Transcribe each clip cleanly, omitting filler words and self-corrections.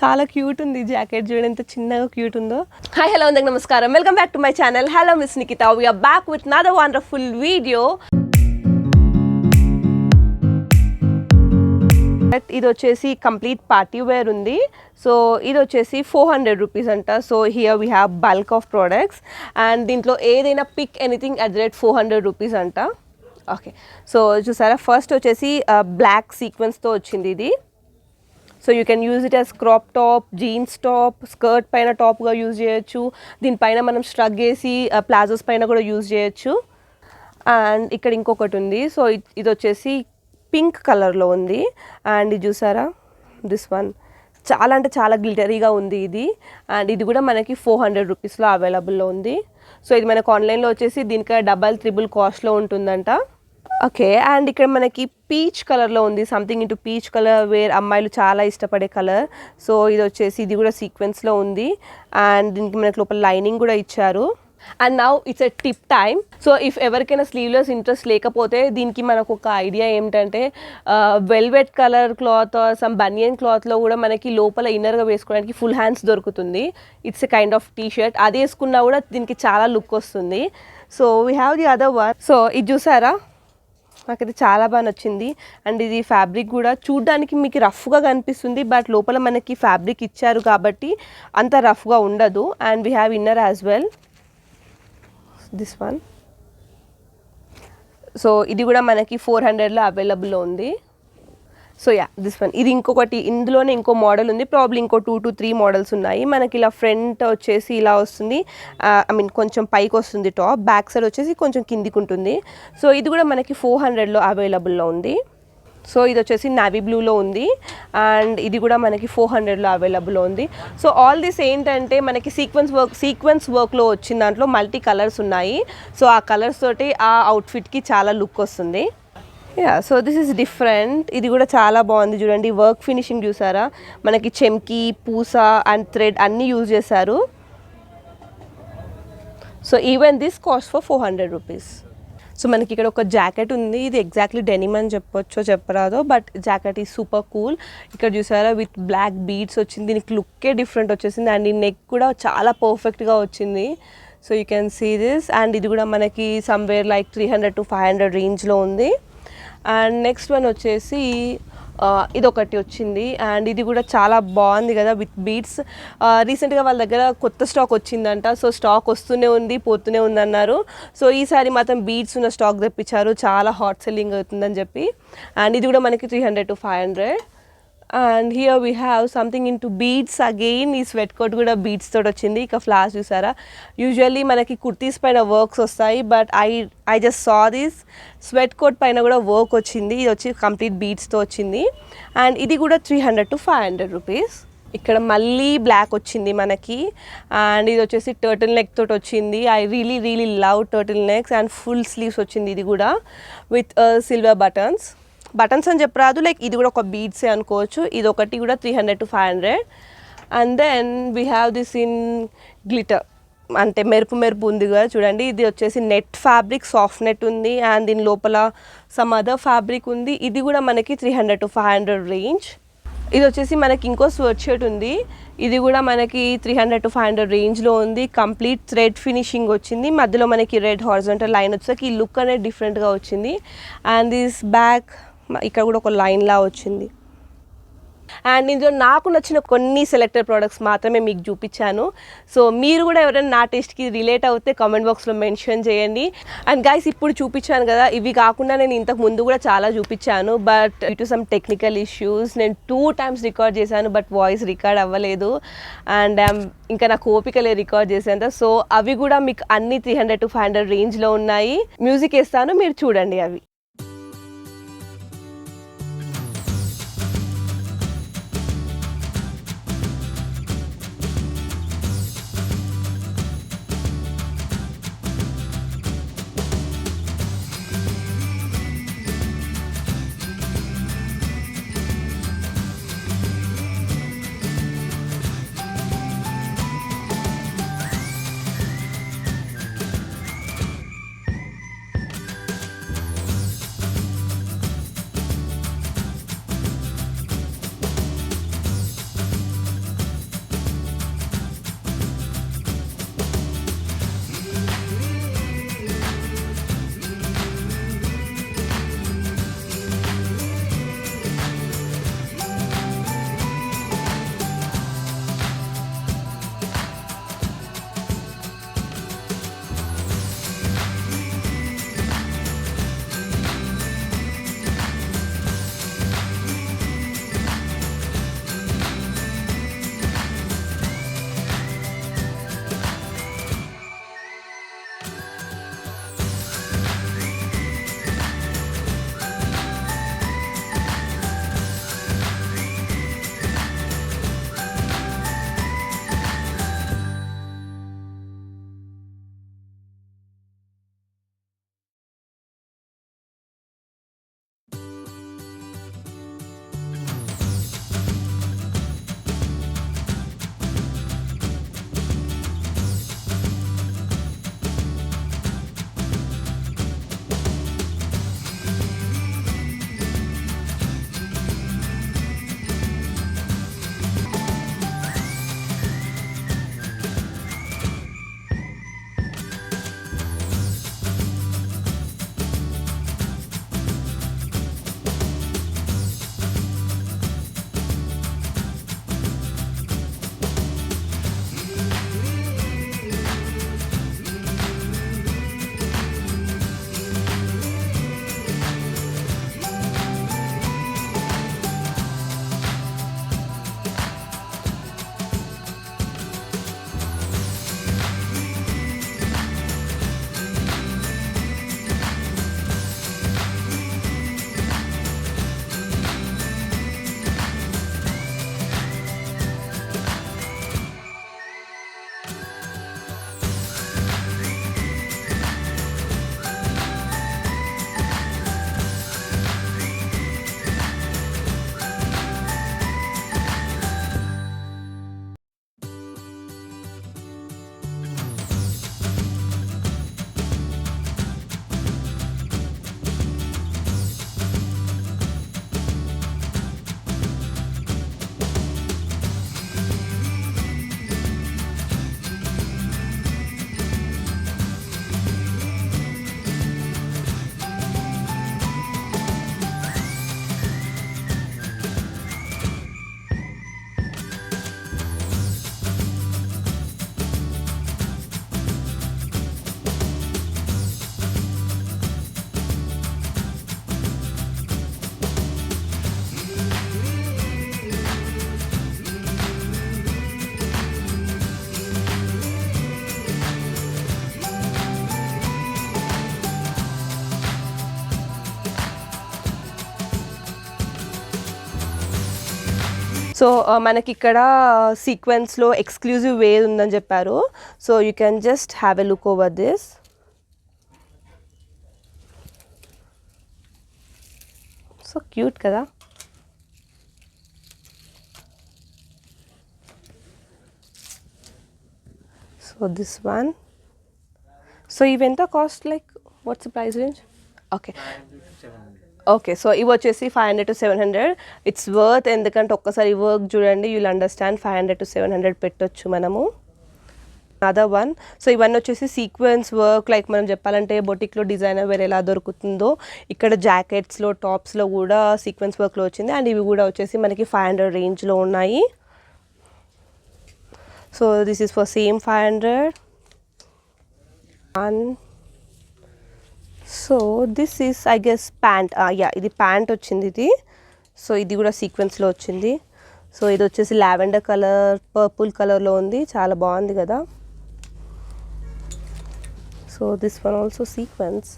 చాలా క్యూట్ ఉంది జాకెట్, చూడండి ఎంత చిన్నగా క్యూట్ ఉందో. హాయ్ హలో అందరికి నమస్కారం, welcome back to my channel. Hello miss Nikita, we're back with another wonderful video. ఇది వచ్చేసి కంప్లీట్ పార్టీ వేర్ ఉంది. సో ఇది వచ్చేసి 400 రూపీస్ అంట. So here we have bulk of products and దీంట్లో ఏదైనా pick anything at the rate 400 rupees అంట. Okay, so చూసారా, ఫస్ట్ వచ్చేసి బ్లాక్ సీక్వెన్స్తో వచ్చింది ఇది. So you can use it as crop top, jeans top, skirt పైన టాప్గా యూజ్ చేయొచ్చు. దీనిపైన మనం స్ట్రగ్ వేసి ప్లాజోస్ పైన కూడా యూజ్ చేయొచ్చు. అండ్ ఇక్కడ ఇంకొకటి ఉంది. సో ఇది వచ్చేసి పింక్ కలర్లో ఉంది. అండ్ ఇది చూసారా, దిస్ వన్ చాలా అంటే చాలా గ్లిటరీగా ఉంది ఇది. అండ్ ఇది కూడా మనకి 400 రూపీస్లో అవైలబుల్లో ఉంది. సో ఇది మనకు ఆన్లైన్లో వచ్చేసి దీనికి డబల్ త్రిబుల్ కాస్ట్లో ఉంటుందంట. ఓకే, అండ్ ఇక్కడ మనకి పీచ్ కలర్లో ఉంది, something into peach colour, where అమ్మాయిలు చాలా ఇష్టపడే కలర్. సో ఇది వచ్చేసి ఇది కూడా సీక్వెన్స్లో ఉంది. అండ్ దీనికి మనకి లోపల లైనింగ్ కూడా ఇచ్చారు. And now it's a tip time. So if ఎవరికైనా స్లీవ్లెస్ ఇంట్రెస్ట్ లేకపోతే దీనికి మనకు ఒక ఐడియా ఏమిటంటే వెల్వెట్ కలర్ క్లాత్, సమ్ బనియన్ క్లాత్లో కూడా మనకి లోపల ఇన్నర్గా వేసుకోవడానికి ఫుల్ హ్యాండ్స్ దొరుకుతుంది. It's a kind of T shirt, అది వేసుకున్నా కూడా దీనికి చాలా లుక్ వస్తుంది. So we have the other one. So ఇది చూసారా, నాకైతే చాలా బాగా నచ్చింది. అండ్ ఇది ఫ్యాబ్రిక్ కూడా చూడ్డానికి మీకు రఫ్గా కనిపిస్తుంది, బట్ లోపల మనకి ఫ్యాబ్రిక్ ఇచ్చారు కాబట్టి అంత రఫ్గా ఉండదు. And we have inner as well, this one. So ఇది కూడా మనకి 400లో అవైలబుల్లో ఉంది. So yeah, this one. ఇది ఇంకొకటి, ఇందులోనే ఇంకో మోడల్ ఉంది, ప్రాబ్లీ ఇంకో 2 to 3 మోడల్స్ ఉన్నాయి. మనకి ఇలా ఫ్రంట్ వచ్చేసి ఇలా వస్తుంది, ఐ మీన్ కొంచెం పైకి వస్తుంది టాప్, బ్యాక్ సైడ్ వచ్చేసి కొంచెం కిందికి ఉంటుంది. సో ఇది కూడా మనకి 400లో అవైలబుల్లో ఉంది. సో ఇది వచ్చేసి నావీ బ్లూలో ఉంది. అండ్ ఇది కూడా మనకి 400లో అవైలబుల్లో ఉంది. సో ఆల్ దిస్ ఏంటంటే మనకి సీక్వెన్స్ వర్క్లో వచ్చిన దాంట్లో మల్టీ కలర్స్ ఉన్నాయి. సో ఆ కలర్స్ తోటి ఆ అవుట్ఫిట్కి చాలా లుక్ వస్తుంది. Yeah, so this is different. ఇది కూడా చాలా బాగుంది చూడండి, వర్క్ ఫినిషింగ్ చూసారా, మనకి చెమ్కి, పూస అండ్ థ్రెడ్ అన్నీ యూజ్ చేశారు. So even this cost for 400 rupees. So మనకి ఇక్కడ ఒక జాకెట్ ఉంది, ఇది ఎగ్జాక్ట్లీ డెనిమ్ అని చెప్పొచ్చో చెప్పరాదో, బట్ జాకెట్ ఈ సూపర్ కూల్. ఇక్కడ చూసారా, విత్ బ్లాక్ బీడ్స్ వచ్చింది, దీనికి లుక్కే డిఫరెంట్ వచ్చేసింది. అండ్ ఈ నెక్ కూడా చాలా పర్ఫెక్ట్గా వచ్చింది. So you can see this. And ఇది కూడా మనకి సమ్వేర్ లైక్ 300 to 500 రేంజ్లో ఉంది. అండ్ నెక్స్ట్ వన్ వచ్చేసి ఇదొకటి వచ్చింది. అండ్ ఇది కూడా చాలా బాగుంది కదా, విత్ బీడ్స్. రీసెంట్గా వాళ్ళ దగ్గర కొత్త స్టాక్ వచ్చిందంట. సో స్టాక్ వస్తూనే ఉంది, పోతూనే ఉంది అన్నారు. సో ఈసారి మాత్రం బీడ్స్ ఉన్న స్టాక్ తెప్పించారు, చాలా హాట్ సెల్లింగ్ అవుతుందని చెప్పి. అండ్ ఇది కూడా మనకి 300 to 500. And here we have something in to beads again. ఈ స్వెట్ కోట్ కూడా బీడ్స్ తోటి వచ్చింది. ఇక ఫ్లాస్ చూసారా, యూజువల్లీ మనకి కుర్తీస్ పైన వర్క్స్ వస్తాయి, but I just saw this sweat coat పైన కూడా వర్క్ వచ్చింది. ఇది వచ్చి కంప్లీట్ బీడ్స్తో వచ్చింది. అండ్ ఇది కూడా 300 to 500 రూపీస్. ఇక్కడ మళ్ళీ బ్లాక్ వచ్చింది మనకి. అండ్ ఇది వచ్చేసి టర్టిల్ నెక్ తోటి వచ్చింది. I really love turtle necks. And full sleeves వచ్చింది ఇది కూడా, విత్ సిల్వర్ బటన్స్ అని చెప్పరాదు, లైక్ ఇది కూడా ఒక బీడ్సే అనుకోవచ్చు. ఇది ఒకటి కూడా 300 to 500. And then we have this in glitter, అంటే మెరుపు ఉంది కదా చూడండి. ఇది వచ్చేసి నెట్ ఫ్యాబ్రిక్, సాఫ్ట్ నెట్ ఉంది. అండ్ దీని లోపల సమ్ అదర్ ఫ్యాబ్రిక్ ఉంది. ఇది కూడా మనకి 300 to 500 రేంజ్. ఇది వచ్చేసి మనకి ఇంకో స్వెట్ షర్ట్ ఉంది, ఇది కూడా మనకి 300 to 500 రేంజ్లో ఉంది. కంప్లీట్ థ్రెడ్ ఫినిషింగ్ వచ్చింది, మధ్యలో మనకి రెడ్ హారిజాంటల్ లైన్ వచ్చేసరికి ఈ లుక్ అనేది డిఫరెంట్గా వచ్చింది. అండ్ దిస్ బ్యాక్ ఇక్కడ కూడా ఒక లైన్లా వచ్చింది. అండ్ ఇందులో నాకు నచ్చిన కొన్ని సెలెక్టెడ్ ప్రోడక్ట్స్ మాత్రమే మీకు చూపించాను. సో మీరు కూడా ఎవరైనా నా టేస్ట్కి రిలేట్ అవుతే కామెంట్ బాక్స్లో మెన్షన్ చేయండి. అండ్ గైస్, ఇప్పుడు చూపించాను కదా, ఇవి కాకుండా నేను ఇంతకు ముందు కూడా చాలా చూపించాను, but due to some technical issues నేను 2 times రికార్డ్ చేశాను, బట్ వాయిస్ రికార్డ్ అవ్వలేదు. అండ్ ఇంకా నాకు ఓపికలే రికార్డ్ చేసేంత. సో అవి కూడా మీకు అన్ని 300 to 500 రేంజ్లో ఉన్నాయి. మ్యూజిక్ వేస్తాను, మీరు చూడండి అవి. సో మనకి ఇక్కడ సీక్వెన్స్లో ఎక్స్క్లూజివ్ వేర్ ఉందని చెప్పారు. So you can just have a look over this. So cute కదా. So this one. సో ఇవెంత cost, like what's the price range? Okay so ఇవి వచ్చేసి 500 to 700. ఇట్స్ వర్త్, ఎందుకంటే ఒక్కసారి వర్క్ చూడండి, యూల్ అండర్స్టాండ్. 500 to 700 పెట్టొచ్చు మనము. Other one. సో ఇవన్నీ వచ్చేసి సీక్వెన్స్ వర్క్, లైక్ మనం చెప్పాలంటే బొటిక్లో డిజైనర్ వేర్ ఎలా దొరుకుతుందో ఇక్కడ జాకెట్స్లో టాప్స్లో కూడా సీక్వెన్స్ వర్క్లో వచ్చింది. అండ్ ఇవి కూడా వచ్చేసి మనకి 500 రేంజ్లో ఉన్నాయి. So this is for same 500. And so this is I guess pant. Yeah, ఇది ప్యాంట్ వచ్చింది ఇది. సో ఇది కూడా సీక్వెన్స్లో వచ్చింది. సో ఇది వచ్చేసి లావెండర్ కలర్, పర్పుల్ కలర్లో ఉంది, చాలా బాగుంది కదా. So this one also sequence.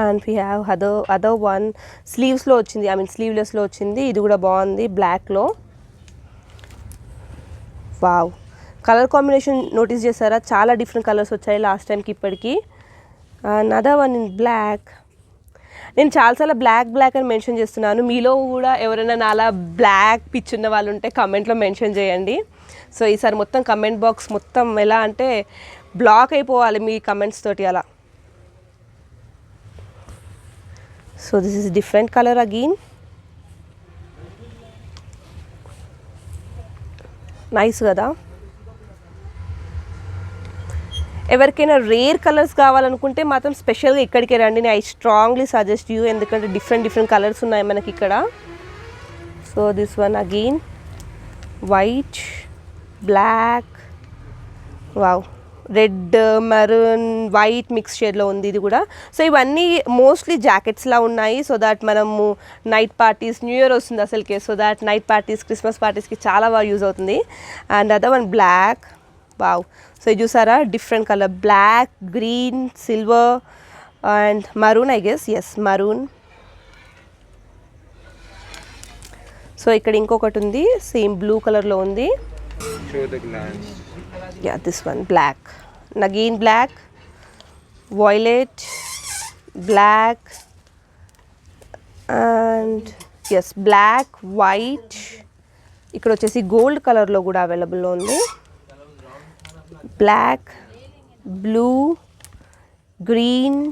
And we have other one స్లీవ్స్లో వచ్చింది, ఐ మీన్ స్లీవ్లెస్లో వచ్చింది. ఇది కూడా బాగుంది బ్లాక్లో. వావ్, కలర్ కాంబినేషన్ నోటీస్ చేశారా? చాలా డిఫరెంట్ కలర్స్ వచ్చాయి లాస్ట్ టైంకి ఇప్పటికి. Other one in black. నేను చాలాసార్లు బ్లాక్ అని మెన్షన్ చేస్తున్నాను. మీలో కూడా ఎవరైనా నాలా బ్లాక్ పిచ్ ఉన్న వాళ్ళు ఉంటే కమెంట్లో మెన్షన్ చేయండి. సో ఈసారి మొత్తం కమెంట్ బాక్స్ మొత్తం ఎలా అంటే బ్లాక్ అయిపోవాలి మీ కమెంట్స్ తోటి అలా. So this is different colour again. Nice కదా. ఎవరికైనా రేర్ కలర్స్ కావాలనుకుంటే మాత్రం స్పెషల్గా ఇక్కడికే రండి. నేను ఐ స్ట్రాంగ్లీ సజెస్ట్ యూ, ఎందుకంటే డిఫరెంట్ కలర్స్ ఉన్నాయి మనకి ఇక్కడ. So this one again white, black, wow, red, maroon, white mix షేడ్లో ఉంది ఇది కూడా. సో ఇవన్నీ మోస్ట్లీ జాకెట్స్లా ఉన్నాయి. సో దాట్ మనము నైట్ పార్టీస్, న్యూ ఇయర్ వస్తుంది అసలుకే, so that night parties, Christmas పార్టీస్కి చాలా బాగా యూజ్ అవుతుంది. And other one black. Wow, so ఇది చూసారా, different colour, black, green, silver and maroon, I guess, yes maroon. So ఇక్కడ ఇంకొకటి ఉంది, సేమ్ బ్లూ కలర్లో ఉంది. Yeah, this one black, and again black, violet, black, and yes, black, white. ఇక్కడ వచ్చేసి gold కలర్లో కూడా అవైలబుల్లో ఉంది. Black, blue, green,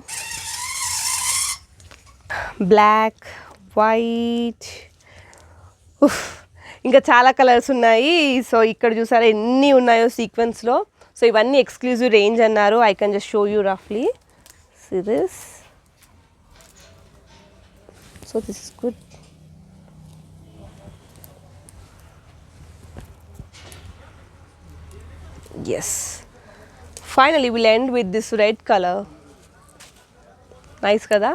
black, white, ఇంకా చాలా కలర్స్ ఉన్నాయి. సో ఇక్కడ చూసారా ఎన్ని ఉన్నాయో సీక్వెన్స్లో. సో ఇవన్నీ ఎక్స్క్లూజివ్ రేంజ్ అన్నారు. I can just show you రఫ్లీ. See this. So this is good. Yes, finally will end with this red colour. Nice కదా.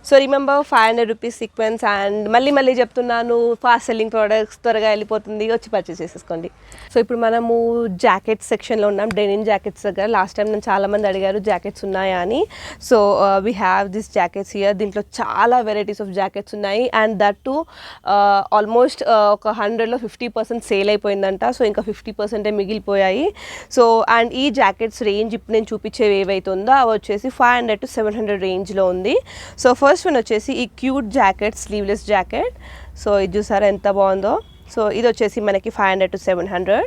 So remember 500 rupees sequence. And మళ్ళీ చెప్తున్నాను, ఫాస్ట్ సెల్లింగ్ ప్రోడక్ట్స్, త్వరగా వెళ్ళిపోతుంది, వచ్చి purchase చేసేసుకోండి. So ఇప్పుడు మనము జాకెట్స్ సెక్షన్లో ఉన్నాం, డెనిమ్ జాకెట్స్ దగ్గర. లాస్ట్ టైం నన్ను చాలామంది అడిగారు జాకెట్స్ ఉన్నాయా అని. So we have this jackets here. దీంట్లో చాలా వెరైటీస్ ఆఫ్ జాకెట్స్ ఉన్నాయి. అండ్ దట్ టు ఆల్మోస్ట్ ఒక 100లో 50% సేల్ అయిపోయిందంట. సో ఇంకా 50% మిగిలిపోయాయి. సో అండ్ ఈ జాకెట్స్ రేంజ్ ఇప్పుడు నేను చూపించేవి ఏవైతే ఉందో అవి వచ్చేసి 500 to 700 రేంజ్లో ఉంది. సో ఫస్ట్ వన్ వచ్చేసి ఈ cute jacket, sleeveless jacket. So ఇది చూసారా ఎంత బాగుందో. సో ఇది వచ్చేసి మనకి 500 to 700.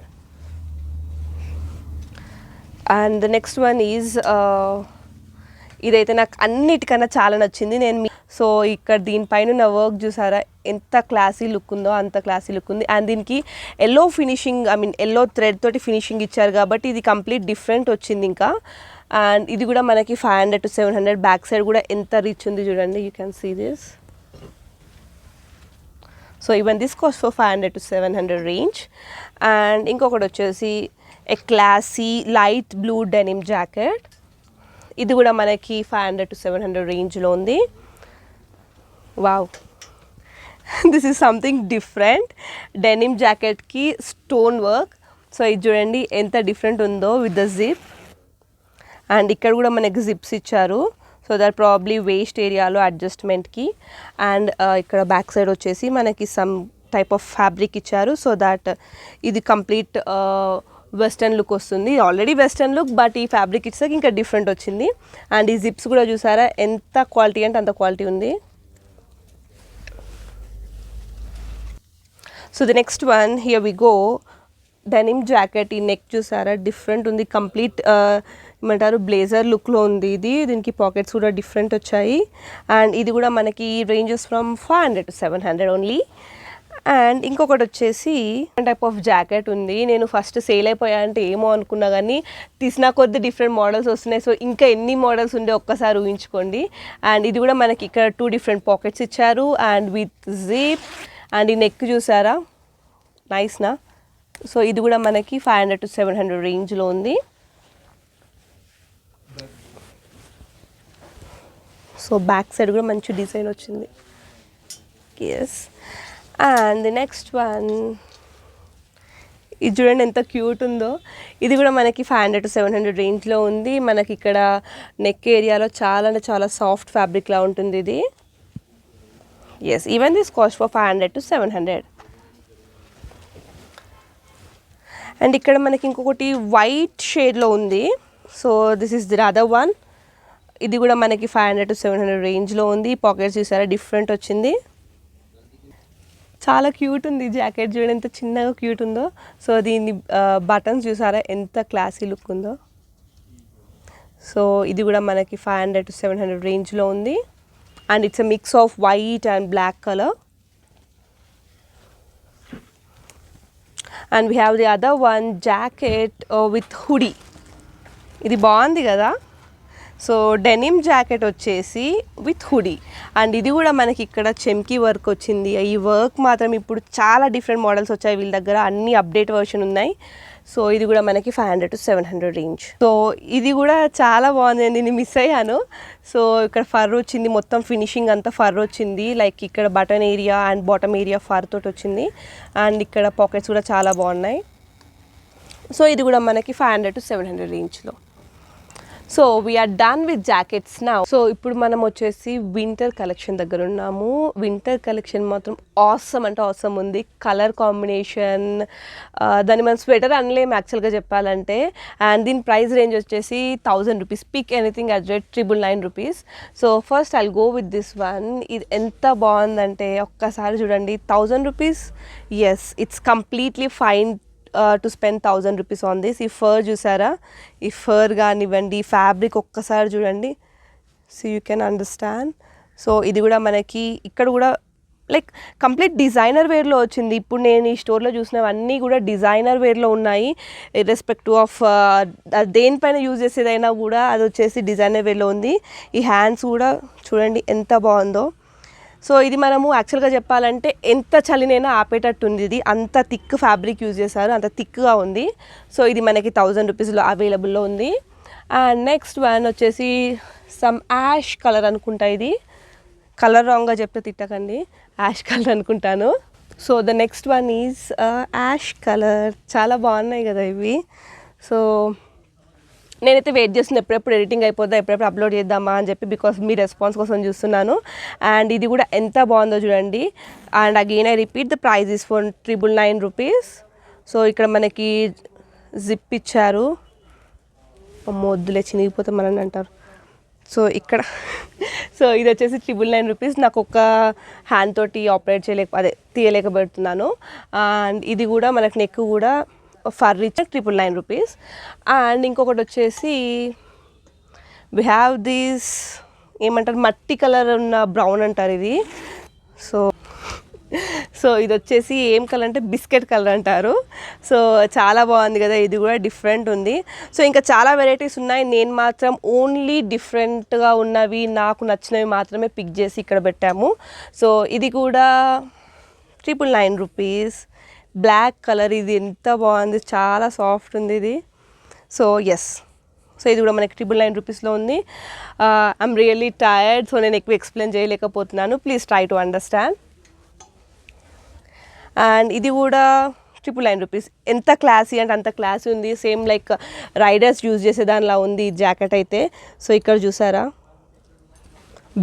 And the next one is, ఇదైతే నాకు అన్నిటికన్నా చాలా నచ్చింది. సో ఇక్కడ దీనిపైన ఉన్న వర్క్ చూసారా ఎంత క్లాసీ లుక్ ఉందో, అంత క్లాసీ లుక్ ఉంది. అండ్ దీనికి yellow finishing, I mean yellow thread తోటి ఫినిషింగ్ ఇచ్చారు కాబట్టి ఇది కంప్లీట్ డిఫరెంట్ వచ్చింది ఇంకా. అండ్ ఇది కూడా మనకి 500 to 700. బ్యాక్ సైడ్ కూడా ఎంత రిచ్ ఉంది చూడండి, you can see this. So even this cost for 500 to 700 range. And ఇంకొకటి వచ్చేసి a classy light blue denim jacket. ఇది కూడా మనకి 500 to 700 రేంజ్లో ఉంది. Wow, this is something different. Denim జాకెట్కి స్టోన్ వర్క్. సో ఇది చూడండి ఎంత డిఫరెంట్ ఉందో విత్ ద జిప్. అండ్ ఇక్కడ కూడా మనకి జిప్స్ ఇచ్చారు. సో దట్ ప్రాబ్లీ వేస్ట్ ఏరియాలో అడ్జస్ట్మెంట్కి. అండ్ ఇక్కడ బ్యాక్ సైడ్ వచ్చేసి మనకి సమ్ టైప్ ఆఫ్ ఫ్యాబ్రిక్ ఇచ్చారు సో దట్ ఇది కంప్లీట్ వెస్టర్న్ లుక్ వస్తుంది. ఆల్రెడీ వెస్టర్న్ లుక్, బట్ ఈ ఫ్యాబ్రిక్ ఇచ్చాక ఇంకా డిఫరెంట్ వచ్చింది. అండ్ ఈ జిప్స్ కూడా చూసారా ఎంత క్వాలిటీ అంటే అంత క్వాలిటీ ఉంది. So the next one here we go, denim jacket. ఈ నెక్ చూసారా డిఫరెంట్ ఉంది, కంప్లీట్ ఏమంటారు బ్లేజర్ లుక్లో ఉంది ఇది. దీనికి పాకెట్స్ కూడా డిఫరెంట్ వచ్చాయి. అండ్ ఇది కూడా మనకి ranges from 500 to 700 only. And ఇంకొకటి వచ్చేసి టైప్ ఆఫ్ జాకెట్ ఉంది. నేను ఫస్ట్ సేల్ అయిపోయా అంటే ఏమో అనుకున్నా, కానీ తీసిన కొద్ది డిఫరెంట్ మోడల్స్ వస్తున్నాయి. సో ఇంకా ఎన్ని మోడల్స్ ఉండే ఒక్కసారి ఊహించుకోండి. అండ్ ఇది కూడా మనకి ఇక్కడ 2 డిఫరెంట్ పాకెట్స్ ఇచ్చారు అండ్ విత్ జిప్. అండ్ ఈ నెక్ చూసారా నైస్నా. సో ఇది కూడా మనకి 500 to 700 రేంజ్లో ఉంది. సో బ్యాక్ సైడ్ కూడా మంచి డిజైన్ వచ్చింది. Yes. And the next one, ఇది చూడండి ఎంత క్యూట్ ఉందో. ఇది కూడా మనకి 500 to 700 రేంజ్లో ఉంది. మనకి ఇక్కడ నెక్ ఏరియాలో చాలా అంటే చాలా సాఫ్ట్ ఫ్యాబ్రిక్లా ఉంటుంది ఇది. Yes, even this cost for 500 to 700. And ఇక్కడ మనకి ఇంకొకటి వైట్ షేడ్లో ఉంది. So this is the other one. ఇది కూడా మనకి 500 to 700 రేంజ్లో ఉంది. పాకెట్స్ చూసారా డిఫరెంట్ వచ్చింది. చాలా క్యూట్ ఉంది జాకెట్, చూడండి ఎంత చిన్నగా క్యూట్ ఉందో. సో దీని బటన్స్ చూసారా ఎంత క్లాసీ లుక్ ఉందో. సో ఇది కూడా మనకి 500 to 700 రేంజ్లో ఉంది. And it's a mix of white and black colour. And we have the other one jacket with hoodie. ఇది బాగుంది కదా. సో డెనిమ్ జాకెట్ వచ్చేసి విత్ హుడీ. అండ్ ఇది కూడా మనకి ఇక్కడ చెమ్కీ వర్క్ వచ్చింది. ఈ వర్క్ మాత్రం ఇప్పుడు చాలా డిఫరెంట్ మోడల్స్ వచ్చాయి వీళ్ళ దగ్గర, అన్ని అప్డేట్ వర్షన్ ఉన్నాయి. సో ఇది కూడా మనకి 500 to 700 రేంజ్. సో ఇది కూడా చాలా బాగుంది, నేను మిస్ అయ్యాను. సో ఇక్కడ ఫర్ వచ్చింది, మొత్తం ఫినిషింగ్ అంతా ఫర్ వచ్చింది. లైక్ ఇక్కడ button area and bottom area for తోటి వచ్చింది. అండ్ ఇక్కడ పాకెట్స్ కూడా చాలా బాగున్నాయి. సో ఇది కూడా మనకి 500 to 700 రేంజ్లో. So we are done with jackets now. So ఇప్పుడు మనం వచ్చేసి వింటర్ కలెక్షన్ దగ్గర ఉన్నాము. వింటర్ కలెక్షన్ మాత్రం ఆసమ్ అంటే ఆసమ్ ఉంది. కలర్ కాంబినేషన్ దాన్ని మనం స్వెటర్ అనలేము యాక్చువల్గా చెప్పాలంటే. అండ్ దీని ప్రైస్ రేంజ్ వచ్చేసి 1000 rupees. Pick anything at rate 999 rupees. So first I'll go with this one. ఇది ఎంత బాగుందంటే ఒక్కసారి చూడండి. 1000 rupees. Yes, it's completely fine to spend 1000 rupees on this. ఈ ఫర్ చూసారా, ఈ ఫర్ కానివ్వండి, ఫ్యాబ్రిక్ ఒక్కసారి చూడండి. So you can understand. So ఇది కూడా మనకి ఇక్కడ కూడా లైక్ కంప్లీట్ డిజైనర్ వేర్లో వచ్చింది. ఇప్పుడు నేను ఈ స్టోర్లో చూసినవన్నీ కూడా డిజైనర్ వేర్లో ఉన్నాయి. ఇర్రెస్పెక్టివ్ ఆఫ్ దేనిపైన యూజ్ చేసేదైనా కూడా అది వచ్చేసి డిజైనర్ వేర్లో ఉంది. ఈ హ్యాండ్స్ కూడా చూడండి ఎంత బాగుందో. సో ఇది మనము యాక్చువల్గా చెప్పాలంటే ఎంత చలినైనా ఆపేటట్టు ఉంది. ఇది అంత థిక్ ఫ్యాబ్రిక్ యూజ్ చేశారు, అంత థిక్గా ఉంది. సో ఇది మనకి 1000 రూపీస్లో అవైలబుల్లో ఉంది. అండ్ నెక్స్ట్ వన్ వచ్చేసి సమ్ యాష్ కలర్ అనుకుంటా. ఇది కలర్ రాంగ్గా చెప్తే తిట్టకండి, యాష్ కలర్ అనుకుంటాను. So the next one is ash colour. చాలా బాగున్నాయి కదా ఇవి. సో నేనైతే వెయిట్ చేస్తున్నా ఎప్పుడెప్పుడు ఎడిటింగ్ అయిపోద్దా, ఎప్పుడెప్పుడు అప్లోడ్ చేద్దామా అని చెప్పి, బికాస్ మీ రెస్పాన్స్ కోసం చూస్తున్నాను. అండ్ ఇది కూడా ఎంత బాగుందో చూడండి. And again I repeat, the price is for 999 rupees. So ఇక్కడ మనకి జిప్ ఇచ్చారు. మొద్దులే చినిగిపోతే మనని అంటారు. సో ఇక్కడ సో ఇది వచ్చేసి 999 రూపీస్. నాకు ఒక హ్యాండ్ తోటి ఆపరేట్ తీయలేకపోతున్నాను. అండ్ ఇది కూడా మనకి నెక్ కూడా ఫర్ రిచ్ 999 రూపీస్. అండ్ ఇంకొకటి వచ్చేసి వి హ్యావ్ దిస్ ఏమంటారు మట్టి కలర్ ఉన్న బ్రౌన్ అంటారు ఇది. సో ఇది వచ్చేసి ఏం కలర్ అంటే బిస్కెట్ కలర్ అంటారు. సో చాలా బాగుంది కదా, ఇది కూడా డిఫరెంట్ ఉంది. సో ఇంకా చాలా వెరైటీస్ ఉన్నాయి. నేను మాత్రం ఓన్లీ డిఫరెంట్గా ఉన్నవి నాకు నచ్చినవి మాత్రమే పిక్ చేసి ఇక్కడ పెట్టాము. సో ఇది కూడా 999 రూపీస్. బ్లాక్ కలర్, ఇది ఎంత బాగుంది, చాలా సాఫ్ట్ ఉంది ఇది. సో ఎస్, సో ఇది కూడా మనకి 999 రూపీస్లో ఉంది. ఐఎమ్ రియల్లీ టైర్డ్, సో నేను ఎక్కువ ఎక్స్ప్లెయిన్ చేయలేకపోతున్నాను. Please try to understand. And ఇది కూడా 999 రూపీస్. ఎంత క్లాసీ అంటే అంత క్లాసీ ఉంది. సేమ్ లైక్ రైడర్స్ యూజ్ చేసే దానిలా ఉంది ఈ జాకెట్ అయితే. సో ఇక్కడ చూసారా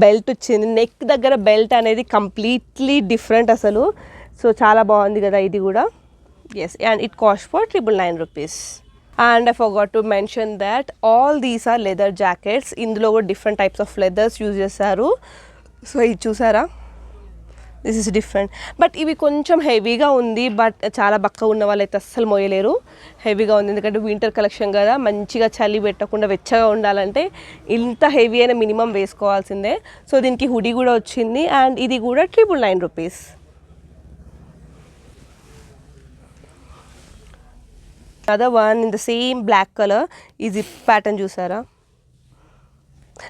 బెల్ట్ వచ్చింది, నెక్ దగ్గర బెల్ట్ అనేది కంప్లీట్లీ డిఫరెంట్ అసలు. సో చాలా బాగుంది కదా ఇది కూడా. Yes, and it cost for 999 rupees. And I forgot to mention that all these are leather jackets. ఇందులో కూడా different types of leathers use చేశారు. సో ఇది చూసారా, దిస్ ఇస్ డిఫరెంట్. బట్ ఇవి కొంచెం హెవీగా ఉంది, బట్ చాలా బక్కగా ఉన్న వాళ్ళు అయితే అస్సలు మోయలేరు. హెవీగా ఉంది ఎందుకంటే వింటర్ కలెక్షన్ కదా, మంచిగా చలి పెట్టకుండా వెచ్చగా ఉండాలంటే ఇంత హెవీ అయినా మినిమం వేసుకోవాల్సిందే. సో దీనికి హుడీ కూడా వచ్చింది, అండ్ ఇది కూడా 999 rupees. Other one in the same black colour, ఈ జిప్ ప్యాటర్న్ చూసారా.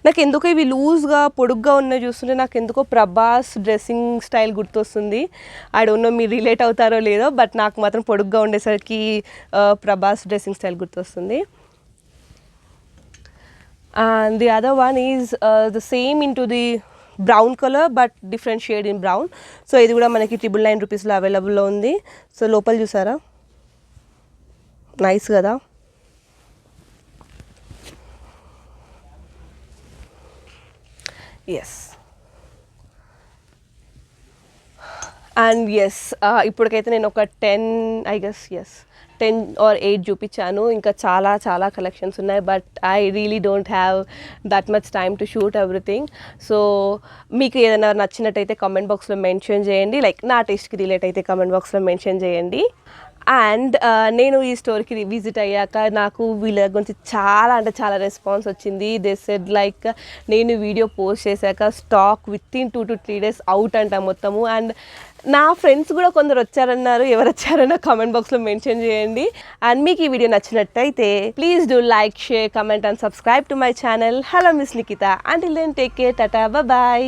నాకు ఎందుకో ఇవి లూజ్గా పొడుగ్గా ఉన్నాయి చూస్తుంటే నాకు ఎందుకో ప్రభాస్ డ్రెస్సింగ్ స్టైల్ గుర్తొస్తుంది. ఐ డోంట్ నో మీరు రిలేట్ అవుతారో లేదో, బట్ నాకు మాత్రం పొడుగ్గా ఉండేసరికి ప్రభాస్ డ్రెస్సింగ్ స్టైల్ గుర్తొస్తుంది. And the other one is the same in to the brown colour but different shade in brown. So ఇది కూడా మనకి 999 రూపీస్లో అవైలబుల్లో ఉంది. సో లోపల చూసారా, నైస్ కదా. ఎస్, అండ్ ఎస్, ఇప్పటికైతే నేను ఒక 10 or 8 చూపించాను. ఇంకా చాలా చాలా కలెక్షన్స్ ఉన్నాయి, but I really don't have that much time to shoot everything. So మీకు ఏదైనా నచ్చినట్టయితే కామెంట్ బాక్స్లో మెన్షన్ చేయండి, లైక్ నా టేస్ట్కి రిలేట్ అయితే కామెంట్ బాక్స్లో మెన్షన్ చేయండి. అండ్ నేను ఈ స్టోర్కి విజిట్ అయ్యాక నాకు వీళ్ళ గురించి చాలా అంటే చాలా రెస్పాన్స్ వచ్చింది. దే సెడ్ లైక్ నేను వీడియో పోస్ట్ చేశాక stock with in 2 to 3 days out అంట మొత్తము. అండ్ నా ఫ్రెండ్స్ కూడా కొందరు వచ్చారన్నారు, ఎవరు వచ్చారో కామెంట్ బాక్స్లో మెన్షన్ చేయండి. అండ్ మీకు ఈ వీడియో నచ్చినట్టయితే please do like, share, comment and subscribe to my channel. Hello miss Nikhita. Until then take care, tata, bye.